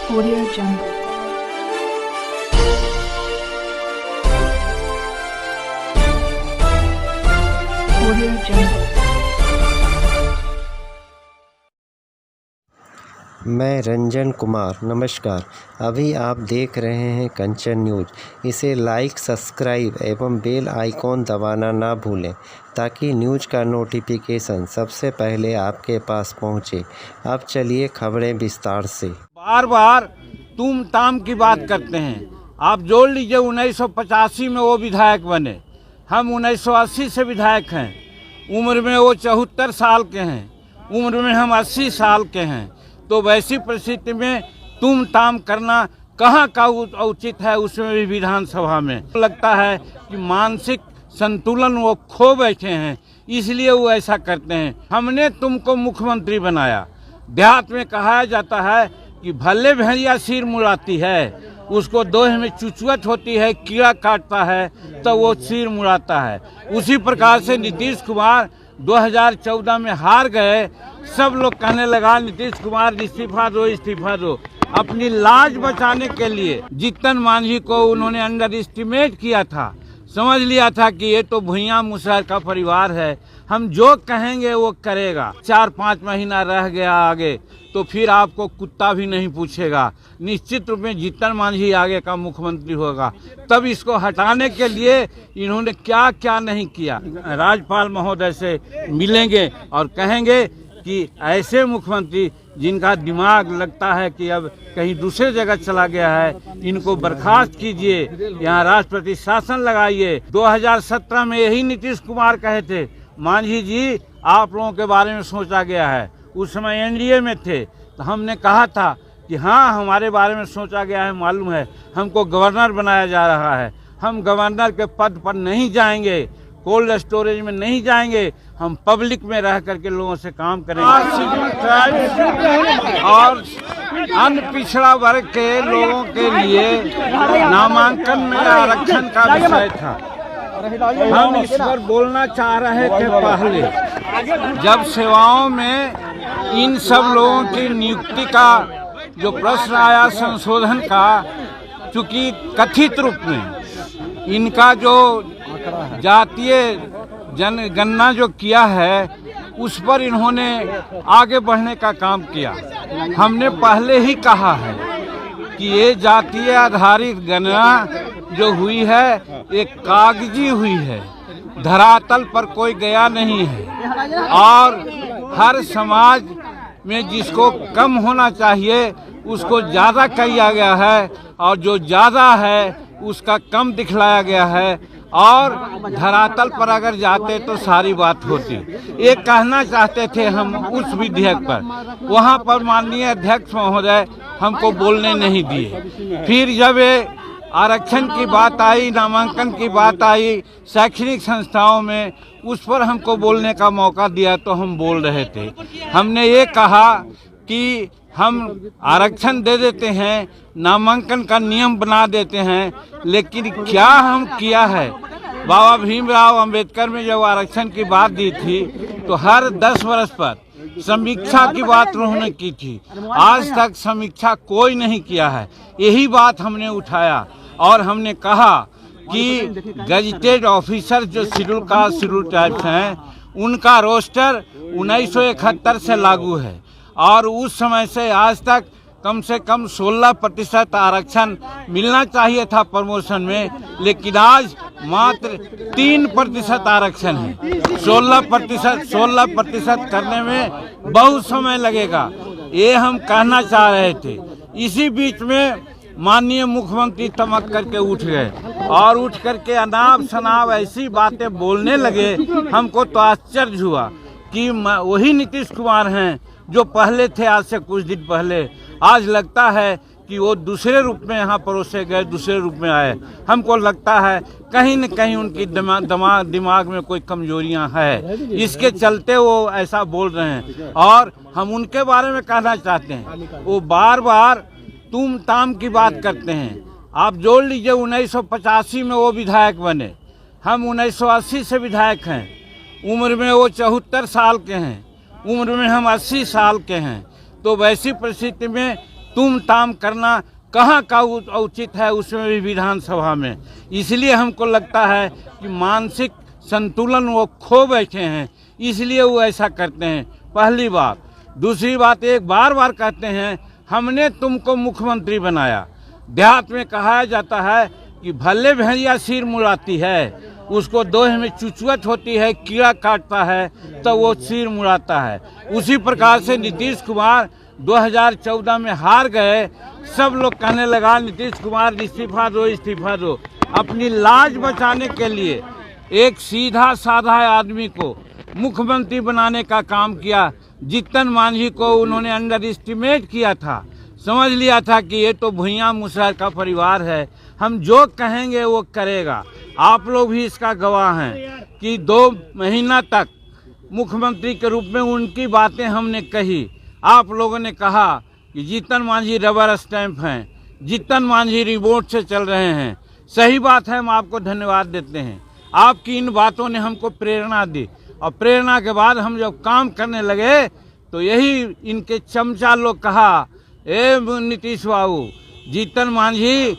Audio Jungle. Audio Jungle. मैं रंजन कुमार, नमस्कार। अभी आप देख रहे हैं कंचन न्यूज़। इसे लाइक, सब्सक्राइब एवं बेल आइकॉन दबाना ना भूलें ताकि न्यूज़ का नोटिफिकेशन सबसे पहले आपके पास पहुंचे। अब चलिए खबरें विस्तार से। बार बार तुम ताम की बात करते हैं। आप जोड़ लीजिए 1985 में वो विधायक बने, हम 1980 से विधायक हैं। उम्र में वो 74 साल के हैं, उम्र में हम 80 साल के हैं। तो वैसी परिस्थिति में तुम ताम करना कहाँ का उचित है, उसमें भी विधानसभा में। लगता है कि मानसिक संतुलन वो खो बैठे हैं, इसलिए वो ऐसा करते हैं। हमने तुमको मुख्यमंत्री बनाया। देहात में कहा जाता है कि भले भेड़िया सिर मुड़ाती है, उसको दोहे में चुचुअत होती है, कीड़ा काटता है तो वो सिर मुड़ाता है। उसी प्रकार से नीतीश कुमार 2014 में हार गए। सब लोग कहने लगा नीतीश कुमार इस्तीफा दो, इस्तीफा दो। अपनी लाज बचाने के लिए जीतन मांझी को उन्होंने अंडर एस्टिमेट किया था। समझ लिया था कि ये तो भुइयां मुसहर का परिवार है, हम जो कहेंगे वो करेगा। 4-5 महीना रह गया आगे तो फिर आपको कुत्ता भी नहीं पूछेगा। निश्चित रूप में जीतन मांझी आगे का मुख्यमंत्री होगा। तब इसको हटाने के लिए इन्होंने क्या क्या नहीं किया। राज्यपाल महोदय से मिलेंगे और कहेंगे कि ऐसे मुख्यमंत्री जिनका दिमाग लगता है कि अब कहीं दूसरे जगह चला गया है, इनको बर्खास्त कीजिए, यहाँ राष्ट्रपति शासन लगाइए। 2017 में यही नीतीश कुमार कहे थे, मांझी जी आप लोगों के बारे में सोचा गया है। उस समय एनडीए में थे तो हमने कहा था कि हाँ हमारे बारे में सोचा गया है, मालूम है, हमको गवर्नर बनाया जा रहा है। हम गवर्नर के पद पर नहीं जाएंगे, कोल्ड स्टोरेज में नहीं जाएंगे, हम पब्लिक में रह करके लोगों से काम करेंगे। और अन्य पिछड़ा वर्ग के लोगों के लिए नामांकन में आरक्षण का विषय था। हम इस पर बोलना चाह रहे थे पहले, जब सेवाओं में इन सब लोगों की नियुक्ति का जो प्रश्न आया संशोधन का, चूंकि कथित रूप में इनका जो जातीय जनगणना जो किया है उस पर इन्होंने आगे बढ़ने का काम किया। हमने पहले ही कहा है कि ये जातीय आधारित गणना जो हुई है एक कागजी हुई है, धरातल पर कोई गया नहीं है। और हर समाज में जिसको कम होना चाहिए उसको ज़्यादा किया गया है और जो ज़्यादा है उसका कम दिखलाया गया है। और धरातल पर अगर जाते तो सारी बात होती। ये कहना चाहते थे हम उस विधेयक पर, वहाँ पर माननीय अध्यक्ष महोदय हमको बोलने नहीं दिए। फिर जब ये आरक्षण की बात आई, नामांकन की बात आई शैक्षणिक संस्थाओं में, उस पर हमको बोलने का मौका दिया तो हम बोल रहे थे। हमने ये कहा कि हम आरक्षण दे देते हैं, नामांकन का नियम बना देते हैं, लेकिन क्या हम किया है। बाबा भीमराव अंबेडकर में जब आरक्षण की बात दी थी तो हर 10 वर्ष पर समीक्षा की बात उन्होंने की थी। आज तक समीक्षा कोई नहीं किया है। यही बात हमने उठाया और हमने कहा कि गजेटेड ऑफिसर जो शेड्यूल कास्ट शेड्यूल ट्राइब्स हैं उनका रोस्टर 1971 से लागू है और उस समय से आज तक कम से कम 16% आरक्षण मिलना चाहिए था प्रमोशन में, लेकिन आज मात्र 3% आरक्षण है। 16% करने में बहुत समय लगेगा, ये हम कहना चाह रहे थे। इसी बीच में माननीय मुख्यमंत्री तमक करके उठ गए और उठ करके अनाप शनाप ऐसी बातें बोलने लगे। हमको तो आश्चर्य हुआ कि वही नीतीश कुमार हैं जो पहले थे आज से कुछ दिन पहले। आज लगता है कि वो दूसरे रूप में यहाँ परोसे गए, दूसरे रूप में आए। हमको लगता है कहीं न कहीं उनकी दिमाग में कोई कमजोरियाँ है, इसके चलते वो ऐसा बोल रहे हैं। और हम उनके बारे में कहना चाहते हैं, वो बार बार तुम ताम की बात करते हैं। आप जोड़ लीजिए 1985 में वो विधायक बने, हम 1980 से विधायक हैं। उम्र में वो 74 साल के हैं, उम्र में हम 80 साल के हैं। तो वैसी परिस्थिति में तुम ताम करना कहाँ का उचित है, उसमें भी विधानसभा में। इसलिए हमको लगता है कि मानसिक संतुलन वो खो बैठे हैं, इसलिए वो ऐसा करते हैं। पहली बात। दूसरी बात, एक बार कहते हैं हमने तुमको मुख्यमंत्री बनाया। देहात में कहा जाता है कि भले भेड़िया सिर मुड़ाती है, उसको दोहे में चुचुअत होती है, कीड़ा काटता है तो वो सिर मुड़ाता है। उसी प्रकार से नीतीश कुमार 2014 में हार गए। सब लोग कहने लगा नीतीश कुमार इस्तीफा दो, इस्तीफा दो। अपनी लाज बचाने के लिए एक सीधा साधा आदमी को मुख्यमंत्री बनाने का काम किया। जीतन मांझी को उन्होंने अंडर एस्टिमेट किया था, समझ लिया था कि ये तो भुइयां मुसहर का परिवार है, हम जो कहेंगे वो करेगा। आप लोग भी इसका गवाह हैं कि 2 महीना तक मुख्यमंत्री के रूप में उनकी बातें हमने कही। आप लोगों ने कहा कि जीतन मांझी रबर स्टैंप हैं, जीतन मांझी रिमोट से चल रहे हैं। सही बात है, हम आपको धन्यवाद देते हैं। आपकी इन बातों ने हमको प्रेरणा दी, और प्रेरणा के बाद हम जब काम करने लगे तो यही इनके चमचा लोग कहा, ए नीतीश बाबू, जीतन मांझी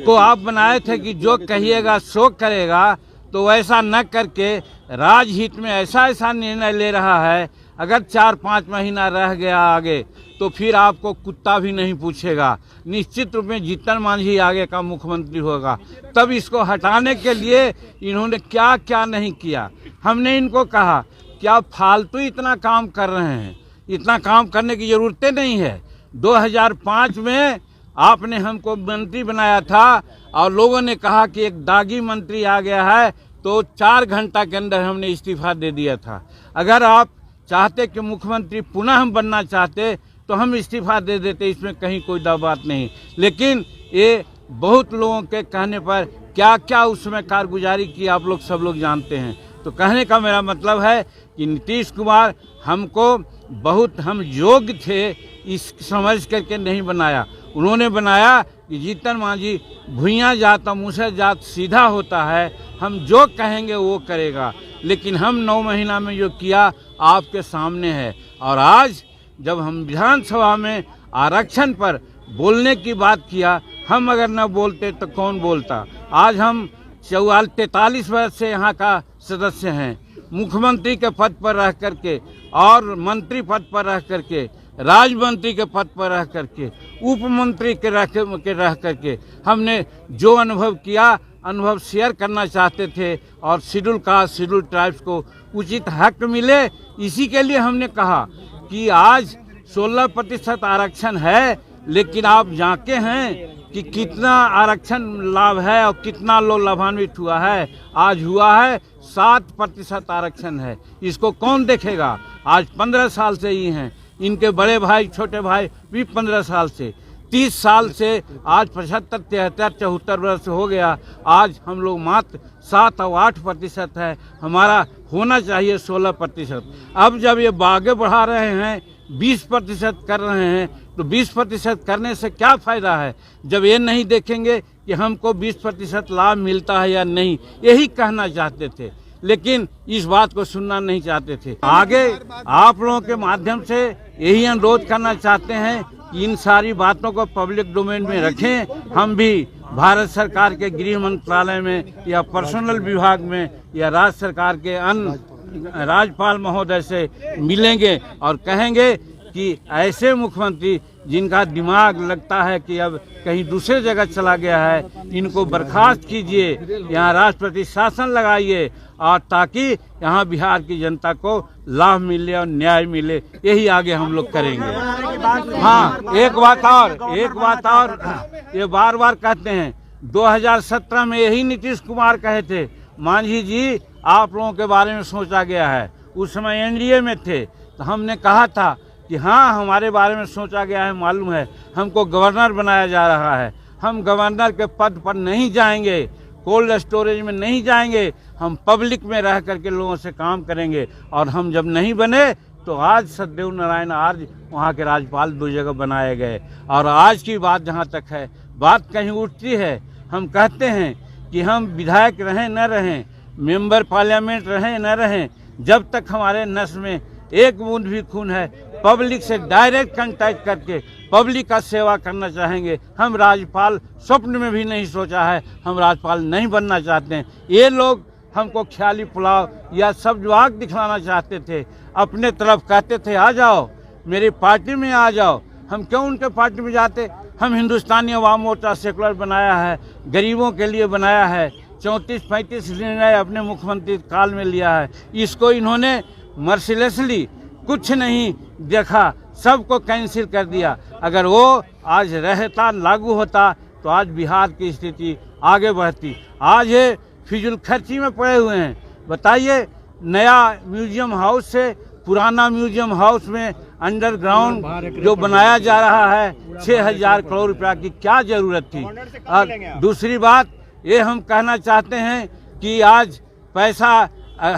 को आप बनाए थे कि जो कहिएगा सो करेगा, तो वैसा न करके राजहित में ऐसा निर्णय ले रहा है। अगर 4-5 महीना रह गया आगे तो फिर आपको कुत्ता भी नहीं पूछेगा। निश्चित रूप में जीतन मांझी आगे का मुख्यमंत्री होगा। तब इसको हटाने के लिए इन्होंने क्या क्या नहीं किया। हमने इनको कहा कि आप फालतू इतना काम कर रहे हैं, इतना काम करने की ज़रूरतें नहीं है। 2005 में आपने हमको मंत्री बनाया था और लोगों ने कहा कि एक दागी मंत्री आ गया है, तो 4 घंटा के अंदर हमने इस्तीफा दे दिया था। अगर आप चाहते कि मुख्यमंत्री पुनः हम बनना चाहते तो हम इस्तीफा दे देते, इसमें कहीं कोई दो बात नहीं। लेकिन ये बहुत लोगों के कहने पर क्या क्या उसमें कारगुजारी की आप लोग सब लोग जानते हैं। तो कहने का मेरा मतलब है कि नीतीश कुमार हमको बहुत हम योग्य थे इस समझ करके नहीं बनाया। उन्होंने बनाया कि जीतन मांझी भुइयां जात और मुसहर जात सीधा होता है, हम जो कहेंगे वो करेगा। लेकिन हम 9 महीना में जो किया आपके सामने है। और आज जब हम विधानसभा में आरक्षण पर बोलने की बात किया, हम अगर न बोलते तो कौन बोलता। आज हम 43 वर्ष से यहाँ का सदस्य हैं, मुख्यमंत्री के पद पर रह करके और मंत्री पद पर रह करके, राज्य मंत्री के पद पर रह करके, उप मंत्री के रह करके हमने जो अनुभव किया, अनुभव शेयर करना चाहते थे। और शेड्यूल कास्ट, शेड्यूल ट्राइब्स को उचित हक मिले, इसी के लिए हमने कहा कि आज 16% आरक्षण है, लेकिन आप जानते हैं कि कितना आरक्षण लाभ है और कितना लोग लाभान्वित हुआ है। आज हुआ है 7% आरक्षण है। इसको कौन देखेगा। आज 15 साल से ही हैं, इनके बड़े भाई छोटे भाई भी 15 साल से, 30 साल से आज 75, 73, 74 वर्ष हो गया। आज हम लोग मात्र 7 और 8% है, हमारा होना चाहिए 16%। अब जब ये आगे बढ़ा रहे हैं, 20% कर रहे हैं, तो 20% करने से क्या फ़ायदा है जब ये नहीं देखेंगे कि हमको 20% लाभ मिलता है या नहीं। यही कहना चाहते थे, लेकिन इस बात को सुनना नहीं चाहते थे। आगे आप लोगों के माध्यम से यही अनुरोध करना चाहते हैं कि इन सारी बातों को पब्लिक डोमेन में रखें। हम भी भारत सरकार के गृह मंत्रालय में या पर्सनल विभाग में या राज्य सरकार के अन्य राज्यपाल महोदय से मिलेंगे और कहेंगे कि ऐसे मुख्यमंत्री जिनका दिमाग लगता है कि अब कहीं दूसरे जगह चला गया है, इनको बर्खास्त कीजिए, यहाँ राष्ट्रपति शासन लगाइए, और ताकि यहाँ बिहार की जनता को लाभ मिले और न्याय मिले। यही आगे हम लोग करेंगे। हाँ, एक बात और ये बार बार कहते हैं, 2017 में यही नीतीश कुमार कहे थे, मांझी जी आप लोगों के बारे में सोचा गया है। उस समय एनडीए में थे, तो हमने कहा था कि हाँ हमारे बारे में सोचा गया है, मालूम है, हमको गवर्नर बनाया जा रहा है। हम गवर्नर के पद पर नहीं जाएंगे, कोल्ड स्टोरेज में नहीं जाएंगे, हम पब्लिक में रह करके लोगों से काम करेंगे। और हम जब नहीं बने तो आज सत्यदेव नारायण आर्य वहाँ के राज्यपाल 2 जगह बनाए गए। और आज की बात जहाँ तक है, बात कहीं उठती है, हम कहते हैं कि हम विधायक रहें न रहें, मेंबर पार्लियामेंट रहें न रहें, जब तक हमारे नस में एक बूंद भी खून है, पब्लिक से डायरेक्ट कांटेक्ट करके पब्लिक का सेवा करना चाहेंगे। हम राज्यपाल स्वप्न में भी नहीं सोचा है, हम राज्यपाल नहीं बनना चाहते हैं। ये लोग हमको ख्याली पुलाव या सब जवाब दिखलाना चाहते थे, अपने तरफ कहते थे आ जाओ मेरी पार्टी में आ जाओ। हम क्यों उनके पार्टी में जाते? हम हिंदुस्तानी अवाम मोर्चा सेकुलर बनाया है, गरीबों के लिए बनाया है, 34-35 निर्णय अपने मुख्यमंत्री काल में लिया है। इसको इन्होंने मर्सिलेसली कुछ नहीं देखा, सबको कैंसिल कर दिया। अगर वो आज रहता, लागू होता तो आज बिहार की स्थिति आगे बढ़ती। आज ये फिजूल खर्ची में पड़े हुए हैं। बताइए, नया म्यूजियम हाउस से पुराना म्यूजियम हाउस में अंडरग्राउंड जो बनाया जा रहा है 6,000 करोड़ रुपया की क्या जरूरत थी। और दूसरी बात ये हम कहना चाहते हैं कि आज पैसा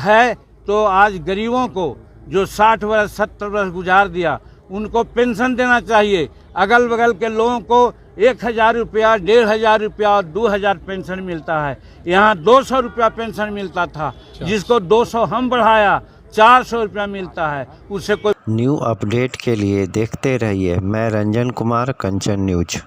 है तो आज गरीबों को जो 60 वर्ष 70 वर्ष गुजार दिया उनको पेंशन देना चाहिए। अगल बगल के लोगों को 1,000 रुपया, 1,500 रुपया और 2,000 पेंशन मिलता है। यहाँ 200 रुपया पेंशन मिलता था, जिसको 200 हम बढ़ाया, 400 रुपया मिलता है। उससे कोई न्यू अपडेट के लिए देखते रहिए मैं रंजन कुमार, कंचन न्यूज।